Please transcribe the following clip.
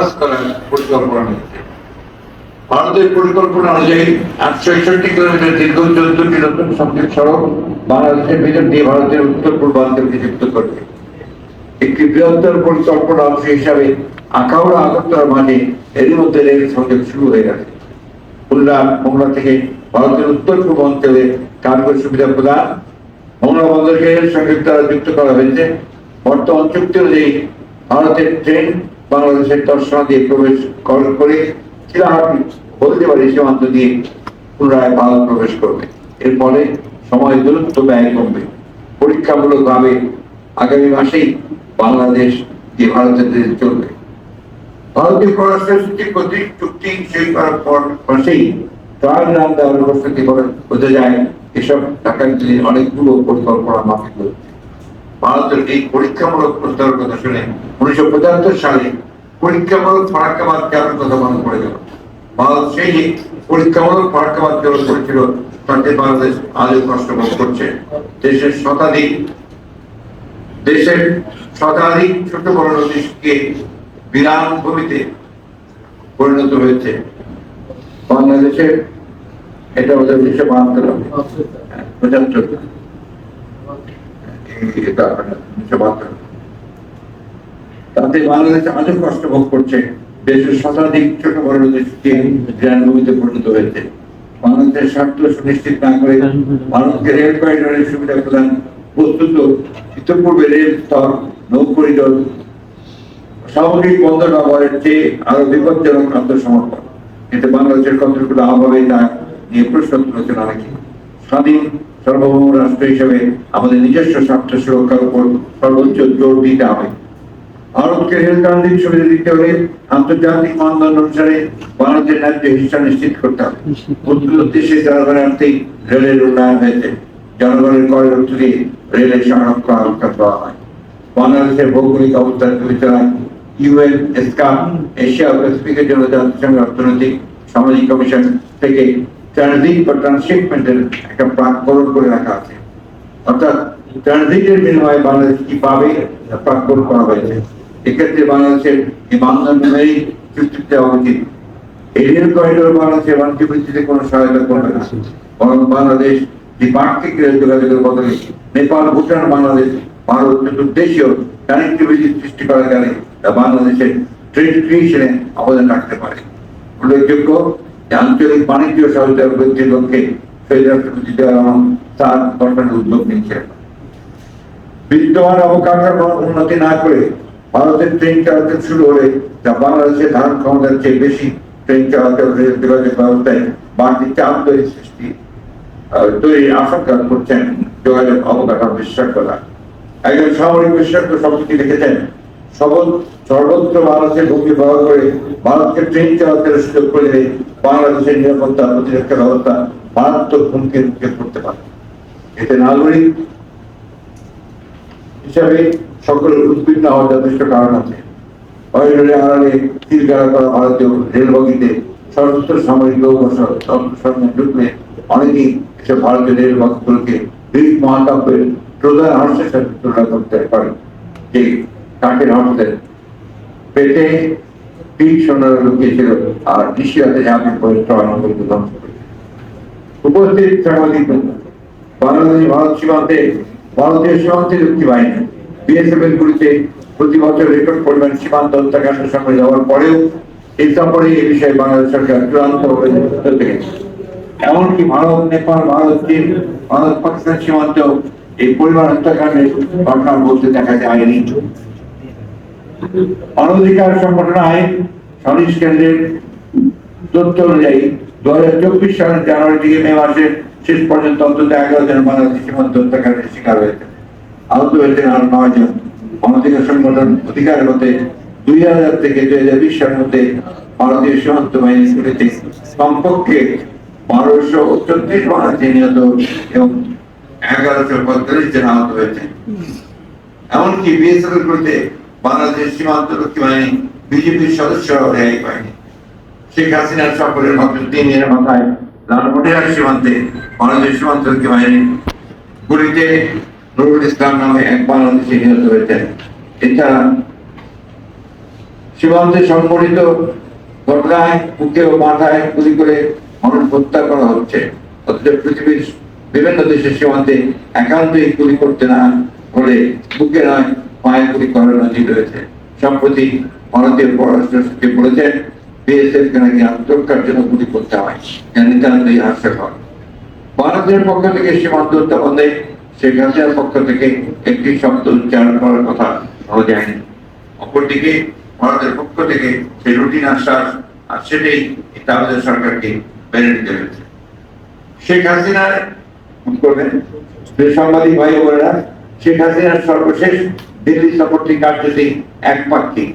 বিনাশ করার পরিকল্পনা নিচ্ছে। ভারতের পরিকল্পনা অনুযায়ী 861 কিলোমিটার দীর্ঘ 14টি নতুন সংযোগ সড়ক বাংলাদেশের ভিতর দিয়ে ভারতের উত্তর পূর্বাঞ্চলকে যুক্ত করবে। একটি বৃহত্তর পরিকল্পনা অংশ হিসাবে আখাউড়া আগরতলার মাঝে এরই মধ্যে রেল সংযোগ শুরু হয়ে গেছে। খুলনা মোংলা থেকে ভারতের উত্তর পূর্ব অঞ্চলে কার্গো সুবিধা প্রদান, মোংলা বন্দরকে রেল সংযোগ দ্বারা যুক্ত করা হয়েছে। বর্তমান চুক্তি অনুযায়ী ভারতের ট্রেন বাংলাদেশের দর্শনা দিয়ে প্রবেশ করে চিলাহাটি হলদিবাড়ি সীমান্ত দিয়ে পুনরায় ভারত প্রবেশ করবে। এর ফলে সময় দূরত্ব ব্যয় কমবে। পরীক্ষামূলকভাবে আগামী মাসেই বাংলাদেশ দিয়ে ভারতের দেশে চলবে। ভারতীয় পররাষ্ট্র সচিব কর্তৃক চুক্তি সই করার পর মাসেই ট্রায়াল রান দেওয়ার প্রস্তুতি বোঝা যায় এসব টাকার অনেকগুলো পরিকল্পনা মাফিক হচ্ছে। ভারতের এই পরীক্ষামূলক প্রস্তাবের কথা শুনে 1975 সালে পরীক্ষামূলক ফারাক্কাবাদ চালুর কথা মনে পড়ে গেল। ভারত সেই পরীক্ষামূলক ফারাক্কাবাদ চালু করেছিল, তাতে বাংলাদেশ আজও কষ্ট ভোগ করছে। দেশের শতাধিক ছোট বড় নদীকে বিরান ভূমিতে পরিণত হয়েছে। বাংলাদেশের এটা 1972 তাতে বাংলাদেশ আজও কষ্ট ভোগ করছে। দেশের শতাধিক ছোট বড় নদীকে বিরান ভূমিতে পরিণত হয়েছে। বাংলাদেশের স্বার্থ সুনিশ্চিত না করে ভারতকে রেল করিডোরের সুবিধা প্রদান, বস্তুত ইতিপূর্বে রেল স্তর, নৌ করিডোর, সামগ্রিক বন্দর ব্যবহারের চেয়ে আরো বিপজ্জনক আত্মসমর্পণ। এতে বাংলাদেশের কতটুকু লাভ হবে তা নিয়ে প্রশ্ন তুলেছেন অনেকে। স্বাধীন সার্বভৌম রাষ্ট্র হিসেবে আমাদের নিজস্ব স্বার্থ সুরক্ষার উপর সর্বোচ্চ জোর দিতে হবে। ভারতকে রেল ট্রানজিট সুবিধা দিতে হলে আন্তর্জাতিক মানদণ্ড অনুসারে ভারতের ন্যায্য হিস্সা নিশ্চিত করতে হবে। উদ্দেশ্যে জনগণের অর্থেই রেলের উন্নয়ন হয়েছে। জনগণের করের অর্থ দিয়ে রেলের সংরক্ষণ দেওয়া হয়। বাংলাদেশের ভৌগোলিক অবস্থান বিবেচনায় ইউএনএসকাপ এশিয়া প্যাসিফিকের জন্য জাতিসংঘের অর্থনৈতিক সামাজিক কমিশন থেকে ট্রানজিট বা ট্রান্সশিপমেন্টের একটা প্রাক্কলন করে রাখা আছে। অর্থাৎ ট্রানজিটের বিনিময়ে বাংলাদেশ কি পাবে তা প্রাক্কলন করা হয়েছে। এক্ষেত্রে বাংলাদেশের এই মানদণ্ড অনুযায়ী চুক্তি দেওয়া উচিত। এই রেল করিডোর বাংলাদেশের বাণিজ্য বৃদ্ধিতে কোনো সহায়তা করবে না, বরং বাংলাদেশ দ্বিপাক্ষিক রেল যোগাযোগের বদলে নেপাল, ভুটান, বাংলাদেশ, ভারত চতুর্দেশীয় কানেক্টিভিটি সৃষ্টি করা গেলে তা বাংলাদেশের ট্রেড ক্রিয়েশনে অবদান রাখতে পারে। উল্লেখযোগ্য যে আঞ্চলিক বাণিজ্য সহায়তা বৃদ্ধির লক্ষ্যে রাষ্ট্রপতি তার গঠনের উদ্যোগ নিচ্ছে। বিদ্যমান অবকাঠামো উন্নতি না করে ভারতের ট্রেন চলাচল শুরু হলে যা বাংলাদেশের ধারণ ক্ষমতার চেয়ে বেশি ট্রেন চলাচল রেল যোগাযোগ ব্যবস্থায় বাড়তি চাপ তৈরির আশঙ্কা করছেন যোগাযোগ অবকাঠামো বিশেষজ্ঞরা। একজন সামরিক বিশেষজ্ঞ সম্প্রতি লিখেছেন, সর্বত্র বাংলাদেশের ভূমি ব্যবহার করে ভারতকে ট্রেন চলাচলের সুযোগ করে দিলে বাংলাদেশের নিরাপত্তা প্রতিরক্ষা ব্যবস্থা মারাত্মক হুমকির মুখে পড়তে পারে। এতে নাগরিক হিসাবে সকলের উদ্বিগ্ন হওয়ার যথেষ্ট কারণ আছে। করিডোরে আড়ালে তীরগাড়া করা ভারতীয় রেলবগিতে সশস্ত্র সামরিক সরঞ্জাম ঢুকলে অনেকেই এসব ভারতীয় রেলবগিগুলোকে গ্রিক মহাকাব্যের প্রধান হাস্যের সাথে তুলনা করতে পারে, যে কাকের হাসতেন পেটে পিঠ সৈন্যরা লুকিয়েছিল আর নিশিরাতে ঝাঁপিয়ে পড়ে ট্রয়নগরীকে ধ্বংস করেছে। উপস্থিত সাংবাদিক বাংলাদেশ ভারতীয় সীমান্তে রক্ষী বাহিনী বিএসএফ গুলিতে প্রতি বছর রেকর্ড পরিমাণ সীমান্ত হত্যাকাণ্ডের সঙ্গে যাওয়ার পরেও এই সফরে এই বিষয়ে বাংলাদেশ সরকার চূড়ান্তভাবে এমনকি ভারত, নেপাল, ভারত, চীন, ভারত পাকিস্তান সীমান্ত এই পরিমাণ হত্যাকাণ্ডের ঘটনা বলতে দেখা যায়নি। মানবাধিকার সংগঠন আইন সালিশ কেন্দ্রের তথ্য অনুযায়ী 2024 সালের জানুয়ারি থেকে মে মাসের শেষ পর্যন্ত অন্তত 11 জন বাংলাদেশ সীমান্ত হত্যাকাণ্ডের শিকার হয়েছে। আহত হয়েছেন আরো 9 জন। মানবাধিকার সংগঠন অধিকার মতে 2000 থেকে 2020 সালের মধ্যে ভারতীয় সীমান্ত বাহিনীগুলিতে কমপক্ষে 1234 বাংলাদেশি নিহত এবং 1145 জন আহত হয়েছে। এমনকি বিএসএফ গুলিতে বাংলাদেশ সীমান্ত রক্ষী বাহিনী, বিজেপির সদস্যরাও রেহাই পায়নি। শেখ হাসিনার সফরের মাত্র 3 দিনের মাথায় লালমনিরহাট সীমান্তে বাংলাদেশ সীমান্ত রক্ষী বাহিনী গুলিতে নুরুল ইসলাম নামে এক বাংলাদেশি নিহত হয়েছেন। এছাড়া সীমান্তে সংঘটিত ঘটনায় বুকে ও মাথায় গুলি করে মানুষ হত্যা করা হচ্ছে, অথচ পৃথিবীর বিভিন্ন দেশের সীমান্তে একান্তই গুলি করতে না হলে বুকে নয় পায়ে গুলি করার নজির রয়েছে। সম্প্রতি ভারতীয় পররাষ্ট্র সচিব বলেছেন, বিএসএফ কে নাকি আত্মরক্ষার জন্য গুলি করতে হয়, যা নিতান্তই হাস্যকর। ভারতের পক্ষ থেকে সীমান্ত বন্ধে শেখ হাসিনার পক্ষ থেকে একটি শব্দ উচ্চারণ করার কথা পাওয়া যায়নি। অপরদিকে ভারতের পক্ষ থেকে সেই রুটিন আশ্বাস, আর সেটাই তাদের সরকারকে মেনে নিতে হয়েছে। শেখ হাসিনার করবেন সাংবাদিক ভাই বোনেরা, শেখ হাসিনার সর্বশেষ দিল্লি সফরটি কার্যত একপাক্ষিক।